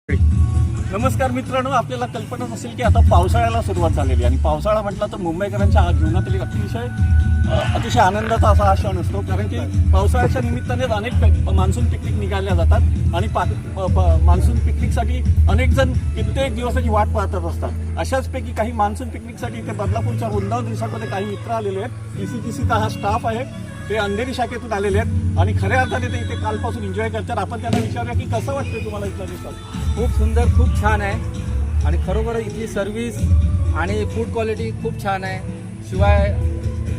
नमस्कार मित्रांनो, आपल्याला कल्पना असेल की आता पावसाळ्याला सुरुवात झालेली आणि पावसाळा म्हटला तर मुंबईकरांच्या जीवनातील एक अतिशय आनंदाचा असा क्षण असतो. कारण की पावसाळ्याच्या निमित्ताने अनेक मान्सून पिकनिक निघाल्या जातात आणि मान्सून पिकनिकसाठी अनेक जण कित्येक दिवसाची वाट पाहत असतात. अशाचपैकी काही मान्सून पिकनिकसाठी इथे बदलापूरच्या वृंदावन रिसॉर्टमध्ये काही मित्र आलेले आहेत. ECTCचा हा स्टाफ आहे, ते अंधेरी शाखेतून आलेले आहेत आणि खऱ्या अर्थाने ते इथे कालपासून एन्जॉय करतात. आपण त्यांना विचारूया की कसं वाटतं तुम्हाला इथलं रिसॉर्ट? खूप सुंदर, खूप छान आहे आणि खरोखर इथली सर्व्हिस आणि फूड क्वालिटी खूप छान आहे. शिवाय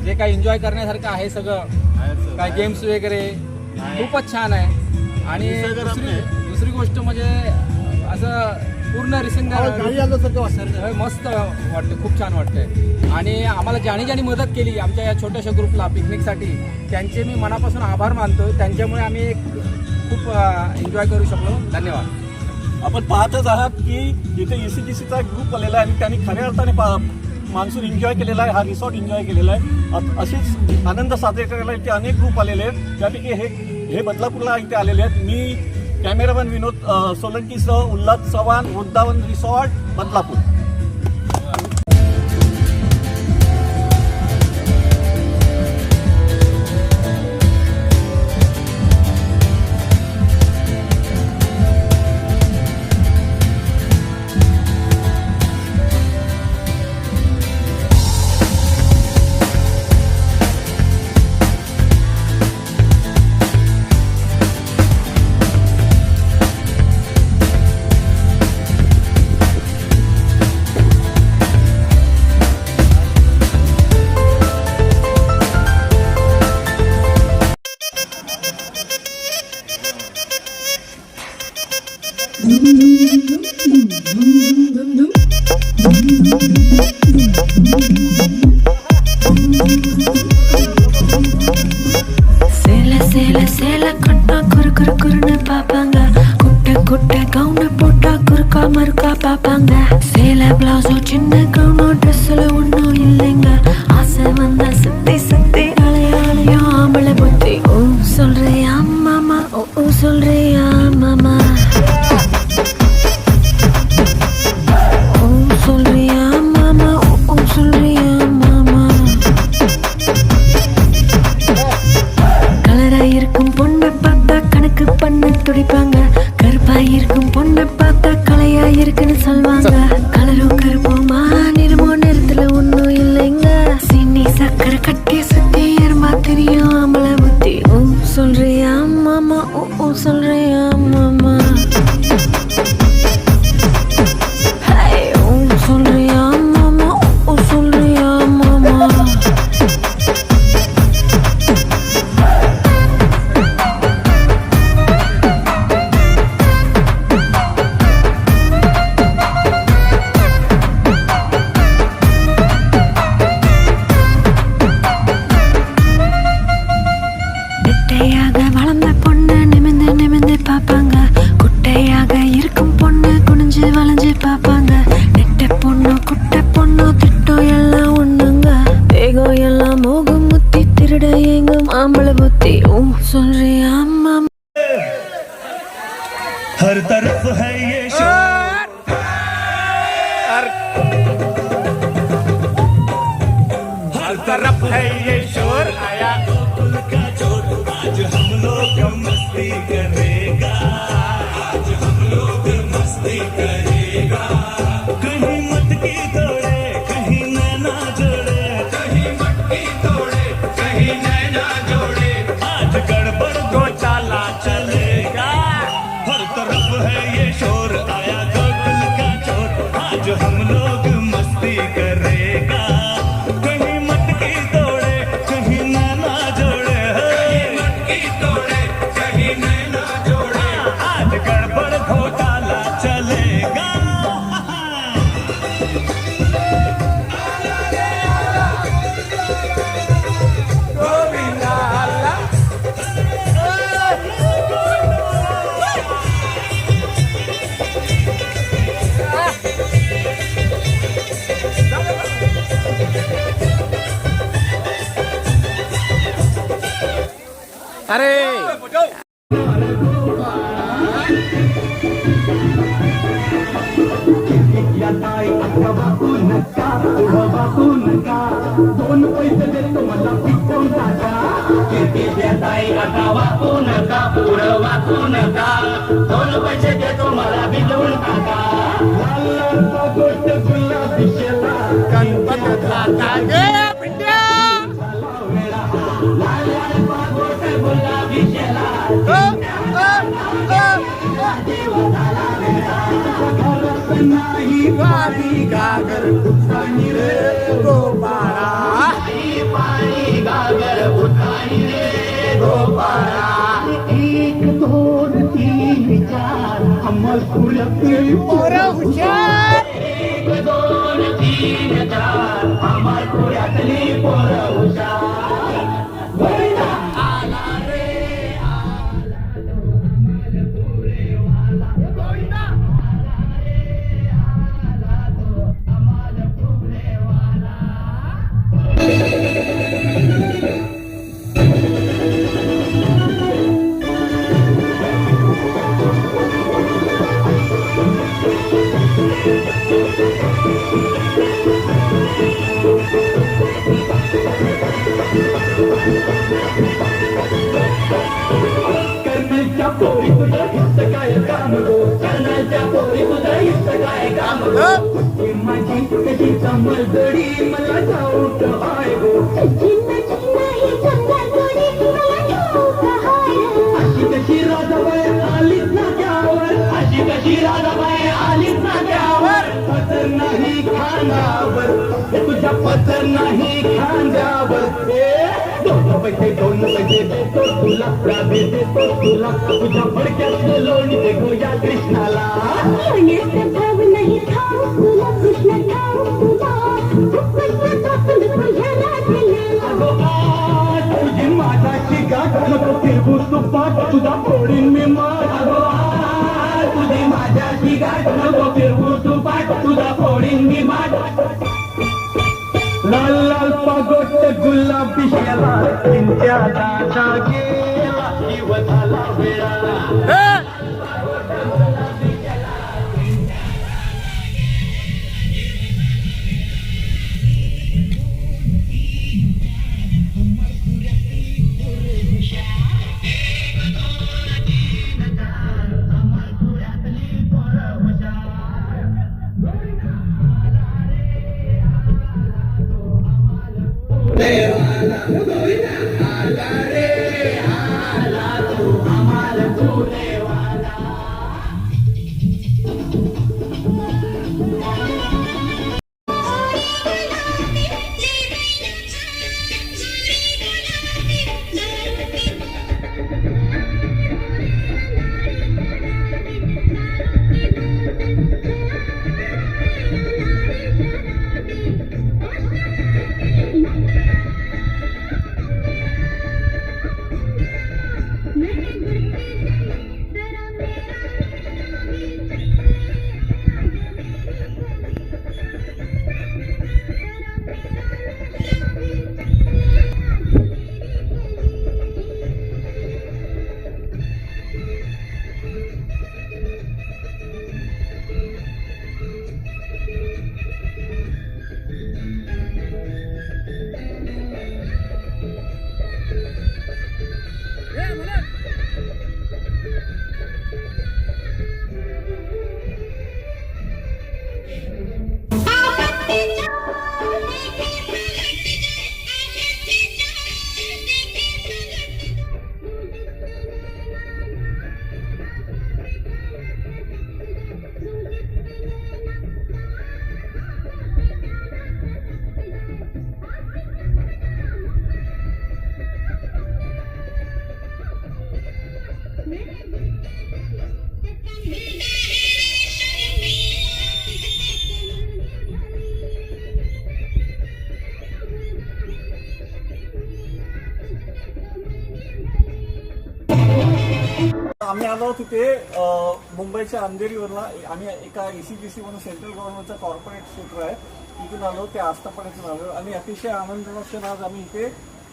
जे काही एन्जॉय करण्यासारखं आहे सगळं काय गेम्स वगैरे खूपच छान आहे. आणि दुसरी गोष्ट म्हणजे असं पूर्ण रिसेंडर मस्त वाटतं, खूप छान वाटतंय. आणि आम्हाला ज्याने मदत केली आमच्या या छोट्याशा ग्रुपला पिकनिकसाठी, त्यांचे मी मनापासून आभार मानतो. त्यांच्यामुळे आम्ही खूप एन्जॉय करू शकलो. धन्यवाद. आपण पाहतच आहात की इथे ECTCचा ग्रुप आलेला आहे आणि त्यांनी खऱ्या अर्थाने मान्सून एन्जॉय केलेला आहे, हा रिसॉर्ट एन्जॉय केलेला आहे. असेच आनंद साजरे करायला इथे अनेक ग्रुप आलेले आहेत. त्यापैकी हे बदलापूरला इथे आलेले आहेत. मी कॅमेरामॅन विनोद सोलंकीसह उल्हास चव्हाण, वृंदावन रिसॉर्ट, बदलापूर. சேல கண்ணா குறு குறு குறுன்னு பாப்பாங்க. குட்டை குட்டை கவுன போட்டா குறுக்கா மறுக்கா பாப்பாங்க. சேல பிளவுஸும் சின்ன கவுனும் ட்ரெஸ்ல ஒன்றும் இல்லைங்க. ஆசை வந்தா சுத்தி சுத்தி அலையாளையும் ஆம்பளை புத்தி. ஓ சொல்றியா மாமா, ஓ சொல்றியா மாமா, ஓ சொல்றியா மாமா, ஓ சொல்றியா மாமா. கலராயிருக்கும் பொண்ணை பார்த்தா கணக்கு பண்ண துடிப்பாங்க. கருப்பாயிருக்கும் பொண்ணை பார்த்தா கலையாயிருக்குன்னு சொல்வாங்க. கலரும் கருப்புமா நிறமோ நேரத்துல ஒன்றும் இல்லைங்க. சீனி சக்கரை கட்டி சுத்தி எறும்பா தெரியும் ஆம்பளை புத்தி. ஓ சொல்றியா மாமா, ஓ சொல்றியா மாமா, ஓ சொல்றியா மாமா, ஓ சொல்றியா மாமா. குட்டையாக வளர்ந்த பொண்ணு நிமிந்து நிமிந்து பார்ப்பாங்க. குட்டையாக இருக்கும் பொண்ணு குனிஞ்சு வளைஞ்சு பார்ப்பாங்க. நெட்ட பொண்ணு குட்டை பொண்ணு திட்டம் எல்லாம் ஒண்ணுங்க. தேகம் எல்லாம் மோகம் முத்தி திருட எங்கும் ஆம்பளை புத்தி. ஓ சொல்றியா மாமா. हर तरफ है ये शोर, हर तरफ है ये शोर. आया गोकुल का चोर, आज हम लोग मस्ती करेगा, आज हम लोग मस्ती करेगा. कहीं मटकी तोड़े, कहीं नैना जोड़े, कहीं मटकी तोड़े, कहीं नैना जोड़े. आज गड़बड़ घोटाला चलेगा. हर तरफ है ये शोर, आया गोकुल का चोर, आज हम लोग मस्ती करेगा. कहीं मटकी तोड़े, कहीं नैना जोड़े, कहीं मटकी तोड़े, कहीं नैना जोड़े. आज गड़बड़ घोटाला चलेगा. अरे देत्या ताई आता वाकू नका पुढं वाकू नका 2 पैसे देतो मला पिकवून टाका खिडकी द्या ताई आता वाकू नका पुढं वाकू नका 2 पैसे देतो मला पिकवून टाका लाल लाल गोष्ट गुलाबी शेला गणपत जाता गे पिंड्या लाल लाल गोष्ट गुलाबी शेला नाही पाणी गागर उठाणी रे गोपाळा पाणी गागर उठाणी रे गोपाळा 1 2 3 4 अंमल पुरती पोरं हुशार 1 2 3 4 अंमल पुरतली पोरं हुशार गोविंदा आला रे आला अंमल पुरेवाला गोविंदा कर्नाच्या पोरी तुझं हिस्स काय काम गो कर्नाच्या पोरी तुझं हिस्स काय काम गो माझी कशी समजडी मला ठाऊक आहे गो अशी कशी राधाबाई आलीच ना त्यावर अशी कशी राधाबाई आलीच ना त्यावर पदर नाही खांद्यावर तुझ्या पदर नाही खांद्यावर 2 पैसे देतो तुला राबे देतो तुला तुझ्या फडक्यात लोणी दे गोया कृष्णाला भाव नाही खाऊ तुला कृष्ण खाऊ अगो आज तुझी माझाची गाठ नको फिरवू तू पाठ तुझा फोडीन मी माठ अगो आज तुझी माझाची गाठ नको फिरवू तू पाठ तुझा फोडीन मी माठ लाल लाल पागोट गुलाबी शेला चिंत्या दादा गेला जीव झाला वेळा आम्ही आलो होतो तिथे मुंबईच्या अंधेरीवरला आम्ही एका ECGC म्हणून सेंट्रल गव्हर्नमेंटचा कॉर्पोरेट क्षेत्र आहे तिथून आलो ते आस्थापनेतून आलो आणि अतिशय आनंदाचे आज आम्ही इथे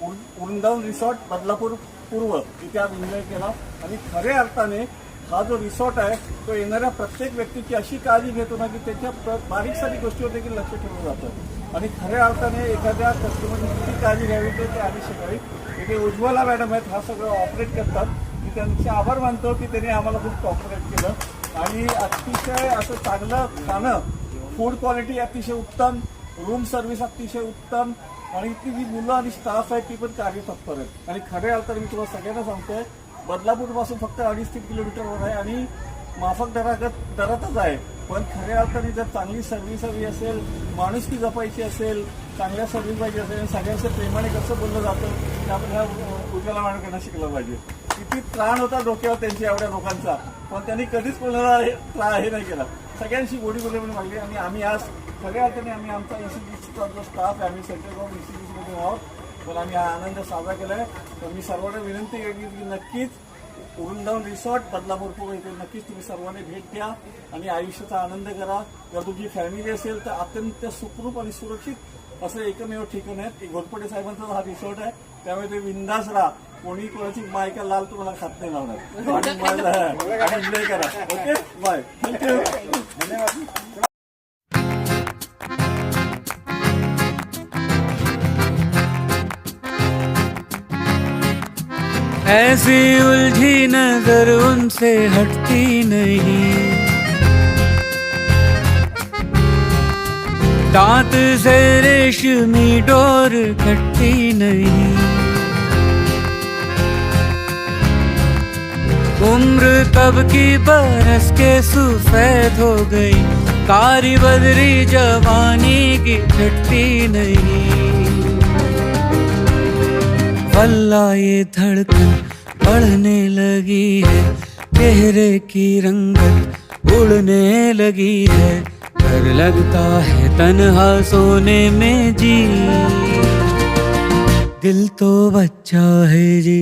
वृंदावन रिसॉर्ट बदलापूर पूर्व इथे आज एन्जॉय केला आणि खऱ्या अर्थाने हा जो रिसॉर्ट आहे तो येणाऱ्या प्रत्येक व्यक्तीची अशी काळजी घेतो ना की त्याच्या बारीक सारीक गोष्टीवर देखील लक्ष ठेवलं जातं आणि खऱ्या अर्थाने एखाद्या कस्टमरची किती काळजी घ्यावी ते आम्ही शिकावी. इथे उज्ज्वला मॅडम आहेत, हा सगळं ऑपरेट करतात. मी त्यांचे आभार मानतो की त्यांनी आम्हाला खूप कॉपरेट केलं आणि अतिशय असं चांगलं खाणं, फूड क्वालिटी अतिशय उत्तम, रूम सर्व्हिस अतिशय उत्तम आणि इथली जी मुलं आणि स्टाफ आहे ती पण कार्यतत्पर आहेत. आणि खऱ्या अर्थाने मी तुम्हाला सगळ्यांना सांगतोय बदलापूरपासून फक्त 2.5-3 किलोमीटरवर आहे आणि माफक दरातच आहे. पण खऱ्या अर्थाने जर चांगली सर्व्हिस हवी असेल, माणुसकी जपायची असेल, चांगल्या सर्व्हिस पाहिजे असेल आणि सगळ्यांच्या प्रेमाने कसं बोललं जातं ते आपण ह्या उज्ज्वला मॅडमकडनं शिकलं पाहिजे. किती त्राण होता डोक्यावर त्यांच्या एवढ्या लोकांचा, पण त्यांनी कधीच कोणाला हे नाही केला. सगळ्यांशी गोडी बोलून मागली आणि आम्ही आज खऱ्या अर्थाने आम्ही आमचा ECDCचा जो स्टाफ आहे आम्ही सेंट्रल गव्हर्नमेंट ECDCमध्ये आहोत, तर आम्ही हा आनंद साजरा केला आहे. तर मी सर्वांना विनंती केली की नक्कीच वृंदावन रिसॉर्ट बदलापूर इथे नक्कीच तुम्ही सर्वांनी भेट द्या आणि आयुष्याचा आनंद करा. जर तुमची फॅमिली असेल तर अत्यंत सुखरूप आणि सुरक्षित असं एकमेव ठिकाण आहे. घोरपडे साहेबांचा हा रिसॉर्ट आहे, त्यामुळे ते बिंदास राहा. कोणी कोणाची मायका लाल तुम्हाला खात नाही लावणार आणि एन्जॉय करा. ओके, बाय, थँक्यू, धन्यवाद. ऐसी उलझी नजर उनसे हटती नहीं, दांत से रेशमी डोर कटती नहीं, उम्र तब की बरस के सफेद हो गई, कारी बदरी जवानी की छटती नहीं। वल्लाह ये धड़कन बढ़ने लगी है, चेहरे की रंगत उड़ने लगी है, डर लगता है तन्हा सोने में जी, दिल तो बच्चा है जी।